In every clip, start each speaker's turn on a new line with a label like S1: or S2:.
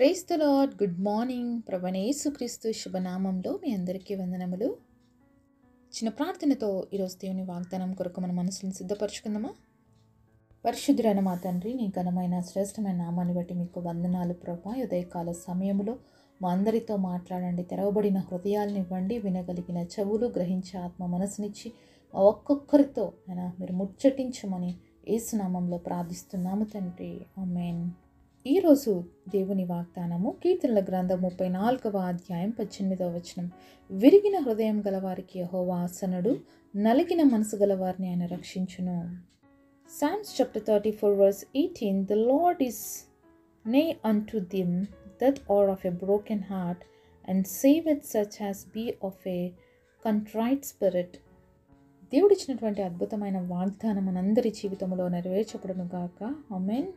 S1: Praise the Lord. Good morning. ప్రభువైన యేసుక్రీస్తు శుభనామంలో మీ అందరికీ వందనములు. చిన్న ప్రార్థనతో ఈరోజు దేవుని వాగ్దానం కొరకు మన మనసులను సిద్ధపరచుకుందామా? పరిశుద్ధుడైన మా తండ్రి, నీ ఘనమైన శ్రేష్టమైన నామాన్ని బట్టి మీకు వందనాలు ప్రభా. ఉదయకాల సమయంలో మా అందరితో మాట్లాడండి. తెరవబడిన హృదయాలను ఇవ్వండి, వినగలిగిన చెవులు, గ్రహించే ఆత్మ మనసునిచ్చి మా ఒక్కొక్కరితో అయినా మీరు ముచ్చటించమని యేసునామంలో ప్రార్థిస్తున్నాము తండ్రి. ఆమేన్. ఈరోజు దేవుని వాగ్దానము కీర్తనల గ్రంథం 34వ అధ్యాయం 18వ వచనం. విరిగిన హృదయం గలవారికి యెహోవా ఆసనుడు, నలిగిన మనసు గలవారిని ఆయన రక్షించును. Psalms chapter 34 verse 18. The Lord is nigh unto them that are of a broken heart, and saveth such as be of a contrite spirit. దేవుడిచ్చినటువంటి అద్భుతమైన వాగ్దానం మనందరి జీవితంలో నెరవేర్చబడును గాక. ఆమేన్.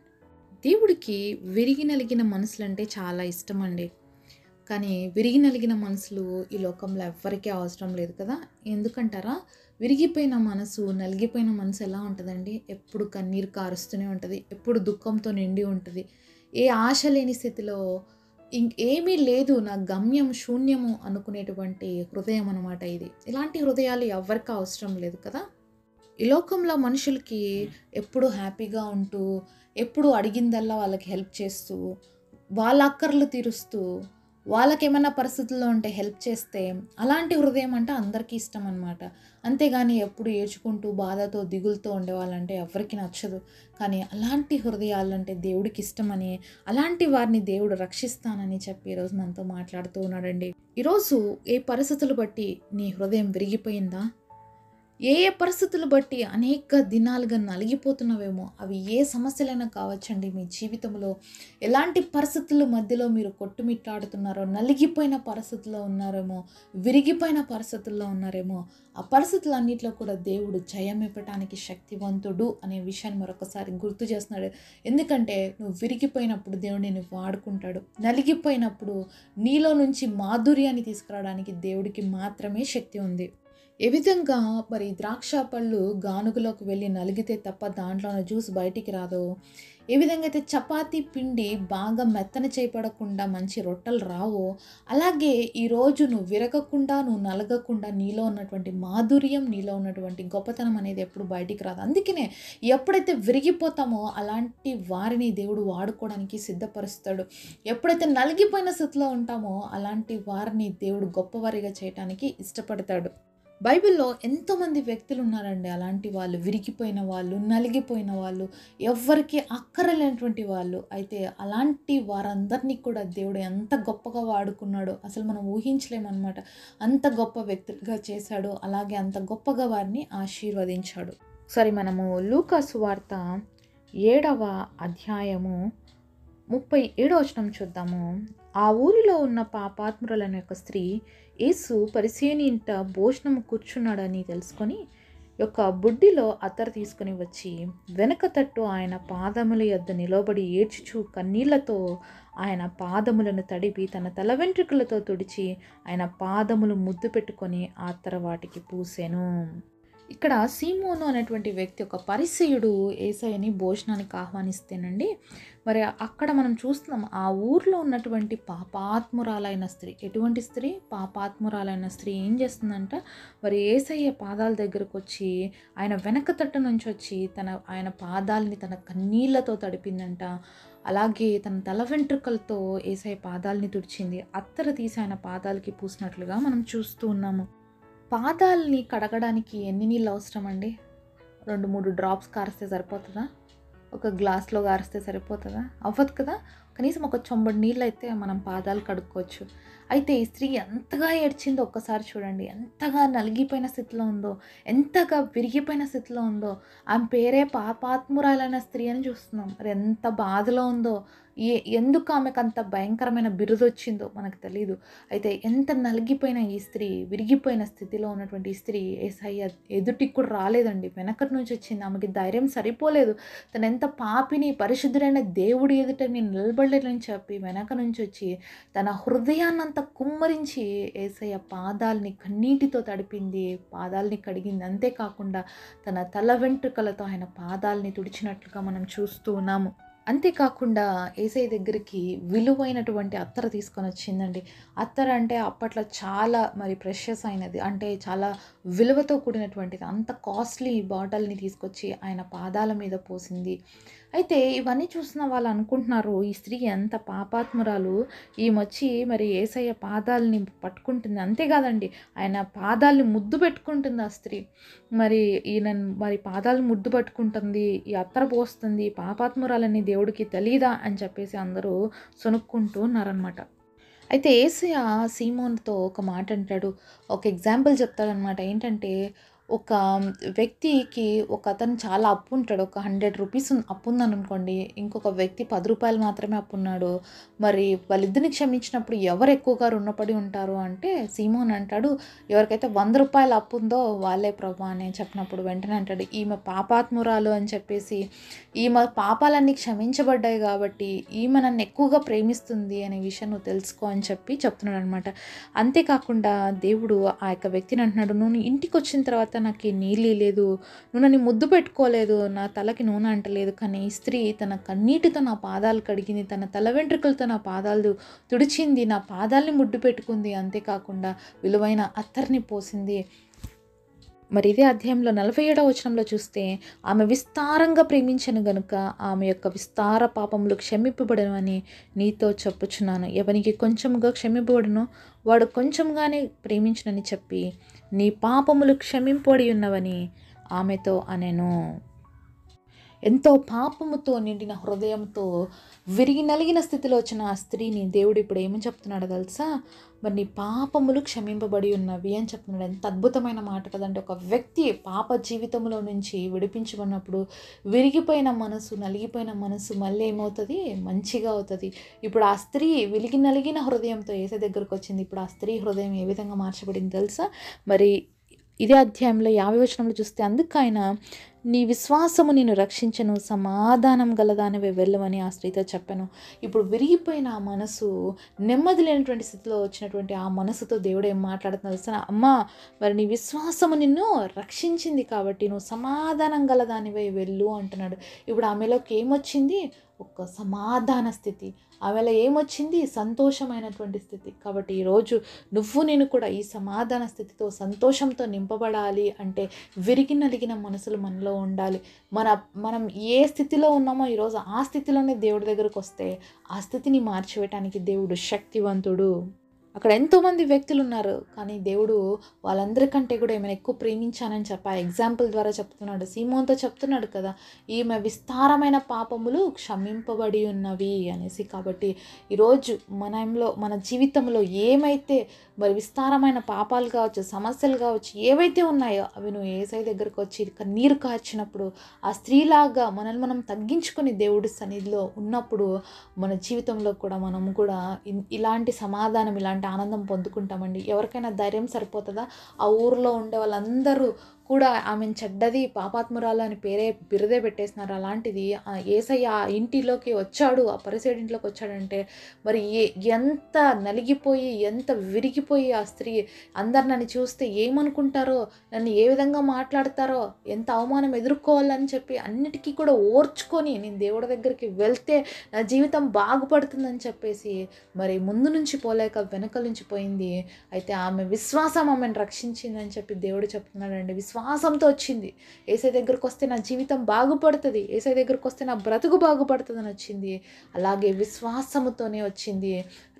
S1: దేవుడికి విరిగి నలిగిన మనసులంటే చాలా ఇష్టం అండి. కానీ విరిగి నలిగిన మనసులు ఈ లోకంలో ఎవ్వరికీ అవసరం లేదు కదా. ఎందుకంటారా? విరిగిపోయిన మనసు, నలిగిపోయిన మనసు ఎలా ఉంటుందండి? ఎప్పుడు కన్నీరు కారుస్తూనే ఉంటుంది, ఎప్పుడు దుఃఖంతో నిండి ఉంటుంది, ఏ ఆశ లేని స్థితిలో ఇంకేమీ లేదు, నా గమ్యం శూన్యము అనుకునేటువంటి హృదయం అన్నమాట ఇది. ఇలాంటి హృదయాలు ఎవ్వరికీ అవసరం లేదు కదా. ఈ లోకంలో మనుషులకి ఎప్పుడు హ్యాపీగా ఉంటూ, ఎప్పుడు అడిగిందల్లా వాళ్ళకి హెల్ప్ చేస్తూ, వాళ్ళ అక్కర్లు తీరుస్తూ, వాళ్ళకేమైనా పరిస్థితుల్లో ఉంటే హెల్ప్ చేస్తే అలాంటి హృదయం అంటే అందరికీ ఇష్టం అన్నమాట. అంతేగాని ఎప్పుడు ఏడ్చుకుంటూ బాధతో దిగులుతో ఉండేవాళ్ళంటే ఎవరికి నచ్చదు. కానీ అలాంటి హృదయాలంటే దేవుడికి ఇష్టమని, అలాంటి వారిని దేవుడు రక్షిస్తానని చెప్పి ఈరోజు మనతో మాట్లాడుతూ ఉన్నాడండి. ఈరోజు ఏ పరిస్థితులు బట్టి నీ హృదయం విరిగిపోయిందా? ఏ పరిస్థితులు బట్టి అనేక దినాలుగా నలిగిపోతున్నవేమో, అవి ఏ సమస్యలైనా కావచ్చండి. మీ జీవితంలో ఎలాంటి పరిస్థితుల మధ్యలో మీరు కొట్టుమిట్టాడుతున్నారో, నలిగిపోయిన పరిస్థితుల్లో ఉన్నారేమో, విరిగిపోయిన పరిస్థితుల్లో ఉన్నారేమో, ఆ పరిస్థితులన్నింటిలో కూడా దేవుడు జయం ఇవ్వటానికి శక్తివంతుడు అనే విషయాన్ని మరొకసారి గుర్తు చేస్తున్నాడు. ఎందుకంటే నువ్వు విరిగిపోయినప్పుడు దేవుడు నిన్ను వాడుకుంటాడు. నలిగిపోయినప్పుడు నీలో నుంచి మాధుర్యాన్ని తీసుకురావడానికి దేవుడికి మాత్రమే శక్తి ఉంది. ఏ విధంగా మరి ద్రాక్ష పళ్ళు గానుగలోకి వెళ్ళి నలిగితే తప్ప దాంట్లో ఉన్న జ్యూస్ బయటికి రాదో, ఏ విధంగా అయితే చపాతీ పిండి బాగా మెత్తన చేయబడకుండా మంచి రొట్టెలు రావో, అలాగే ఈరోజు నువ్వు విరగకుండా, నువ్వు నలగకుండా నీలో ఉన్నటువంటి మాధుర్యం, నీలో ఉన్నటువంటి గొప్పతనం అనేది ఎప్పుడు బయటికి రాదు. అందుకనే ఎప్పుడైతే విరిగిపోతామో అలాంటి వారిని దేవుడు వాడుకోవడానికి సిద్ధపరుస్తాడు. ఎప్పుడైతే నలిగిపోయిన స్థితిలో ఉంటామో అలాంటి వారిని దేవుడు గొప్పవారిగా చేయడానికి ఇష్టపడతాడు. బైబిల్లో ఎంతోమంది వ్యక్తులు ఉన్నారండి అలాంటి వాళ్ళు, విరిగిపోయిన వాళ్ళు, నలిగిపోయిన వాళ్ళు, ఎవ్వరికి అక్కరలేనటువంటి వాళ్ళు. అయితే అలాంటి వారందరినీ కూడా దేవుడు ఎంత గొప్పగా వాడుకున్నాడో అసలు మనం ఊహించలేమన్నమాట. అంత గొప్ప వ్యక్తులుగా చేశాడు, అలాగే అంత గొప్పగా వారిని ఆశీర్వదించాడు. సరే, మనము లూకా సువార్త 7వ అధ్యాయము 37వ వచనం చూద్దాము. ఆ ఊరిలో ఉన్న పాపాత్మురాలైన యొక్క స్త్రీ యేసు పరిసేని ఇంట భోజనము కూర్చున్నాడని తెలుసుకొని యొక్క బుడ్డిలో అత్తరు తీసుకుని వచ్చి వెనక తట్టు ఆయన పాదముల యొద్ద నిలబడి ఏడ్చుచు కన్నీళ్లతో ఆయన పాదములను తడిపి తన తల వెంట్రుకలతో తుడిచి ఆయన పాదములు ముద్దు పెట్టుకొని ఆ అత్తర వాటికి పూసెను. ఇక్కడ సీమోను అనేటువంటి వ్యక్తి, ఒక పరిసయ్యుడు యేసయ్యని భోజనానికి ఆహ్వానిస్తేనండి, మరి అక్కడ మనం చూస్తున్నాం ఆ ఊర్లో ఉన్నటువంటి పాపాత్మురాలైన స్త్రీ. ఎటువంటి స్త్రీ? పాపాత్మురాలైన స్త్రీ ఏం చేస్తుందంట, మరి యేసయ్య పాదాల దగ్గరకు వచ్చి ఆయన వెనక తట్టు నుంచి వచ్చి ఆయన పాదాలని తన కన్నీళ్లతో తడిపిందంట. అలాగే తన తల వెంట్రుకలతో యేసయ్య పాదాలని తుడిచింది. అత్తరు తీసి ఆయన పాదాలకి పూసినట్లుగా మనం చూస్తూ ఉన్నాము. పాదాలని కడగడానికి ఎన్ని నీళ్ళు అవసరం అండి? 2-3 డ్రాప్స్ కారిస్తే సరిపోతుందా? ఒక గ్లాస్లో కారిస్తే సరిపోతుందా? అవ్వదు కదా. కనీసం ఒక చెంబుడు నీళ్ళు అయితే మనం పాదాలు కడుక్కోవచ్చు. అయితే ఈ స్త్రీ ఎంతగా ఏడ్చిందో ఒక్కసారి చూడండి. ఎంతగా నలిగిపోయిన స్థితిలో ఉందో, ఎంతగా విరిగిపోయిన స్థితిలో ఉందో. ఆమె పేరే పాపాత్మురాలైన స్త్రీ అని చూస్తున్నాం. మరి ఎంత బాధలో ఉందో, ఎందుకు ఆమెకు అంత భయంకరమైన బిరుదు వచ్చిందో మనకు తెలియదు. అయితే ఎంత నలిగిపోయిన ఈ స్త్రీ, విరిగిపోయిన స్థితిలో ఉన్నటువంటి ఈ స్త్రీ యేసయ్య ఎదుటికి కూడా రాలేదండి, వెనకటి నుంచి వచ్చింది. ఆమెకి ధైర్యం సరిపోలేదు. తను ఎంత పాపిని, పరిశుద్ధుడైన దేవుడి ఎదుట నేను నిలబడలేదని చెప్పి వెనక నుంచి వచ్చి తన హృదయాన్నంతా కుమ్మరించి యేసయ్య పాదాలని కన్నీటితో తడిపింది, పాదాలని కడిగింది. అంతేకాకుండా తన తల వెంట్రుకలతో ఆయన పాదాలని తుడిచినట్లుగా మనం చూస్తూ ఉన్నాము. అంతేకాకుండా యేసయ్య దగ్గరికి విలువైనటువంటి అత్తరు తీసుకొనొచ్చిందండి. అత్తరు అంటే అప్పట్లో చాలా మరి ప్రెషియస్ అయినది. అంటే చాలా విలువతో కూడినటువంటిది. అంత కాస్ట్‌లీ బాటిల్‌ని తీసుకొచ్చి ఆయన పాదాల మీద పోసింది. అయితే ఇవన్నీ చూసిన వాళ్ళు అనుకుంటున్నారు, ఈ స్త్రీ ఎంత పాపాత్మురాలు. ఈమొచ్చి మరి యేసయ్య పాదాలని పట్టుకుంటుంది. అంతేకాదండి, ఆయన పాదాల్ని ముద్దు పెట్టుకుంటుంది ఆ స్త్రీ. మరి ఈయనను మరి పాదాలు ముద్దు పట్టుకుంటుంది, ఈ అత్తర పోస్తుంది, పాపాత్మురాలని దేవుడికి తెలీదా అని చెప్పేసి అందరూ సొనుక్కుంటూ ఉన్నారనమాట. అయితే యేసయ్య సీమోనుతో ఒక మాట అంటాడు. ఒక ఎగ్జాంపుల్ చెప్తాడనమాట. ఏంటంటే, ఒక వ్యక్తికి ఒకతను చాలా అప్పుంటాడు. ఒక ₹100 అప్పుందనుకోండి. ఇంకొక వ్యక్తి ₹10 మాత్రమే అప్పున్నాడు. మరి వాళ్ళిద్దరిని క్షమించినప్పుడు ఎవరు ఎక్కువగా రుణపడి ఉంటారు అంటే, సీమోన్ అంటాడు, ఎవరికైతే ₹100 అప్పుందో వాళ్ళే ప్రభా అని చెప్పినప్పుడు వెంటనే అంటాడు, ఈమె పాపాత్మురాలు అని చెప్పేసి, ఈమె పాపాలన్నీ క్షమించబడ్డాయి కాబట్టి ఈమె నన్ను ఎక్కువగా ప్రేమిస్తుంది అనే విషయం నువ్వు తెలుసుకో అని చెప్పి చెప్తున్నాడు అనమాట. అంతేకాకుండా దేవుడు ఆ యొక్క వ్యక్తిని అంటున్నాడు, నువ్వు ఇంటికి వచ్చిన తర్వాత నాకు ఈ నీళ్ళు లేదు, నువ్వు నన్ను ముద్దు పెట్టుకోలేదు, నా తలకి నూనె అంటలేదు, కానీ ఈ స్త్రీ తన కన్నీటితో నా పాదాలు కడిగింది, తన తల వెంట్రుకలతో నా పాదాలు తుడిచింది, నా పాదాలని ముద్దు పెట్టుకుంది, అంతేకాకుండా విలువైన అత్తర్ని పోసింది. మరి ఇదే అధ్యాయంలో 47వ వచనంలో చూస్తే, ఆమె విస్తారంగా ప్రేమించను గనుక ఆమె యొక్క విస్తార పాపములు క్షమింపబడనని నీతో చెప్పుచున్నాను. ఎవనికి కొంచెముగా క్షమింపబడునో వాడు కొంచెంగానే ప్రేమించునని చెప్పి, నీ పాపములు క్షమింపబడి ఉన్నవని ఆమెతో అనెను. ఎంతో పాపముతో నిండిన హృదయంతో విరిగి నలిగిన స్థితిలో వచ్చిన ఆ స్త్రీని దేవుడు ఇప్పుడు ఏమని చెప్తున్నాడో తెలుసా? మరి నీ పాపములు క్షమింపబడి ఉన్నవి అని చెప్తున్నాడు. ఎంత అద్భుతమైన మాట కదండి. ఒక వ్యక్తి పాప జీవితంలో నుంచి విడిపించబడినప్పుడు విరిగిపోయిన మనసు, నలిగిపోయిన మనసు మళ్ళీ ఏమవుతుంది? మంచిగా అవుతుంది. ఇప్పుడు ఆ స్త్రీ విరిగి నలిగిన హృదయంతో యేసయ్య దగ్గరకు వచ్చింది. ఇప్పుడు ఆ స్త్రీ హృదయం ఏ విధంగా మార్చబడింది తెలుసా? మరి ఇదే అధ్యాయంలో 50వ వచనంలో చూస్తే, అందుకైన నీ విశ్వాసము నిన్ను రక్షించను, సమాధానం గలదానివే వెళ్ళమని ఆ స్త్రీతో చెప్పాను. ఇప్పుడు విరిగిపోయిన ఆ మనసు, నెమ్మది లేనటువంటి స్థితిలో వచ్చినటువంటి ఆ మనసుతో దేవుడు ఏం మాట్లాడుతున్నారు తెలుసా? అమ్మా, మరి నీ విశ్వాసము నిన్ను రక్షించింది కాబట్టి నువ్వు సమాధానం గలదానివే వెళ్ళు అంటున్నాడు. ఇప్పుడు ఆమెలోకి ఏమొచ్చింది? ఒక సమాధాన స్థితి. ఆమెలో ఏమొచ్చింది? సంతోషమైనటువంటి స్థితి. కాబట్టి ఈరోజు నేను కూడా ఈ సమాధాన స్థితితో, సంతోషంతో నింపబడాలి అంటే విరిగి నలిగిన మనసులు మనలో ఉండాలి. మనం ఏ స్థితిలో ఉన్నామో ఈరోజు ఆ స్థితిలోనే దేవుడి దగ్గరకు వస్తే ఆ స్థితిని మార్చివేయటానికి దేవుడు శక్తివంతుడు. అక్కడ ఎంతోమంది వ్యక్తులు ఉన్నారు, కానీ దేవుడు వాళ్ళందరికంటే కూడా ఏమైనా ఎక్కువ ప్రేమించానని చెప్పి ఆ ఎగ్జాంపుల్ ద్వారా చెప్తున్నాడు. సీమోన్తో చెప్తున్నాడు కదా, ఈమె విస్తారమైన పాపములు క్షమింపబడి ఉన్నవి అనేసి. కాబట్టి ఈరోజు మన జీవితంలో ఏమైతే మరి విస్తారమైన పాపాలు కావచ్చు, సమస్యలు కావచ్చు, ఏవైతే ఉన్నాయో అవి నువ్వు యేసయ్య దగ్గరకు వచ్చి కన్నీరు కార్చినప్పుడు, ఆ స్త్రీలాగా మనల్ని మనం తగ్గించుకొని దేవుడి సన్నిధిలో ఉన్నప్పుడు మన జీవితంలో కూడా మనము కూడా ఇలాంటి సమాధానం, ఇలాంటి ఆనందం పొందుకుంటామండి. ఎవరికైనా ధైర్యం సరిపోతుందా? ఆ ఊరిలో ఉండే వాళ్ళందరూ కూడా ఆమెను చెడ్డది, పాపాత్మురాలు అని బిరుదే పెట్టేసినారు. అలాంటిది యేసయ్య ఆ ఇంటిలోకి వచ్చాడు, ఆ పరిసైడ్ ఇంట్లోకి వచ్చాడంటే మరి ఎంత నలిగిపోయి, ఎంత విరిగిపోయి ఆ స్త్రీ, అందరు నన్ను చూస్తే ఏమనుకుంటారో, నన్ను ఏ విధంగా మాట్లాడతారో, ఎంత అవమానం ఎదుర్కోవాలని చెప్పి అన్నిటికీ కూడా ఓర్చుకొని నేను దేవుడి దగ్గరికి వెళ్తే నా జీవితం బాగుపడుతుందని చెప్పేసి మరి ముందు నుంచి పోలేక వెనక నుంచి పోయింది. అయితే ఆమె విశ్వాసం ఆమెను రక్షించిందని చెప్పి దేవుడు చెప్తున్నాడండి. విశ్వాసంతో వచ్చింది. యేసయ్య దగ్గరకు వస్తే నా జీవితం బాగుపడుతుంది, యేసయ్య దగ్గరకు వస్తే నా బ్రతుకు బాగుపడుతుంది అని వచ్చింది. అలాగే విశ్వాసముతోనే వచ్చింది,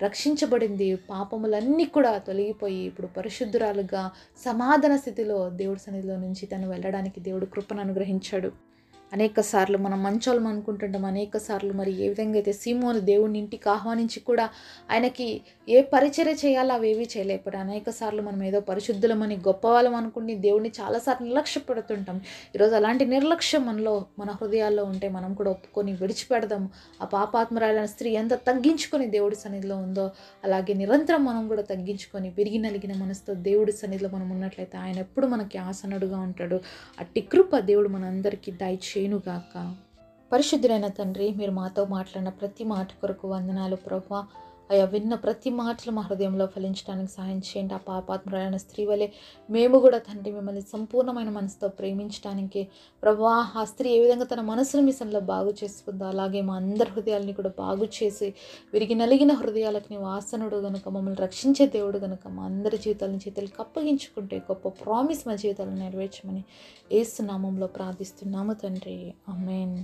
S1: రక్షించబడింది. పాపములన్నీ కూడా తొలగిపోయి ఇప్పుడు పరిశుద్ధురాలుగా సమాధాన స్థితిలో దేవుడి సన్నిధిలో నుంచి తను వెళ్ళడానికి దేవుడు కృపను అనుగ్రహించాడు. అనేక సార్లు మనం మంచోళ్ళం అనుకుంటుంటాం. అనేక సార్లు మరి ఏ విధంగా అయితే సీమోను దేవుని ఇంటికి ఆహ్వానించి కూడా ఆయనకి ఏ పరిచర్య చేయాలో అవేవి చేయలేకపోయాడు. అనేక సార్లు మనం ఏదో పరిశుద్ధులమని, గొప్పవాళ్ళం అనుకుని దేవుడిని చాలాసార్లు నిర్లక్ష్యపడుతుంటాం. ఈరోజు అలాంటి నిర్లక్ష్యం మన హృదయాల్లో ఉంటే మనం కూడా ఒప్పుకొని విడిచిపెడదాము. ఆ పాపాత్మరాలైన స్త్రీ ఎంత తగ్గించుకొని దేవుడి సన్నిధిలో ఉందో అలాగే నిరంతరం మనం కూడా తగ్గించుకొని విరిగి నలిగిన మనసుతో దేవుడి సన్నిధిలో మనం ఉన్నట్లయితే ఆయన ఎప్పుడు మనకి ఆసనుడుగా ఉంటాడు. అట్టి కృప దేవుడు మనందరికీ దయచేయునుగాక. పరిశుద్ధులైన తండ్రి, మీరు మాతో మాట్లాడిన ప్రతి మాట కొరకు వందనాలు ప్రభువా. అయ్యా విన్న ప్రతి మాటలు మా హృదయంలో ఫలించడానికి సహాయం చేయండి. ఆ పాపాత్మురాలైన స్త్రీ వలె మేము కూడా తండ్రి మిమ్మల్ని సంపూర్ణమైన మనసుతో ప్రేమించడానికి ప్రభా, ఆ స్త్రీ ఏ విధంగా తన మనసును మీ సన్నిధిలో బాగు చేసుకుందో అలాగే మా అందరి హృదయాలని కూడా బాగు చేసి విరిగి నలిగిన హృదయాలకు నీవు ఆసనుడు గనుక, మమ్మల్ని రక్షించే దేవుడు గనుక మా అందరి జీవితాలను చేతులకు అప్పగించుకుంటే గొప్ప ప్రామిస్ మా జీవితాలను నెరవేర్చమని యేసు నామంలో ప్రార్థిస్తున్నాము తండ్రి. ఆమేన్.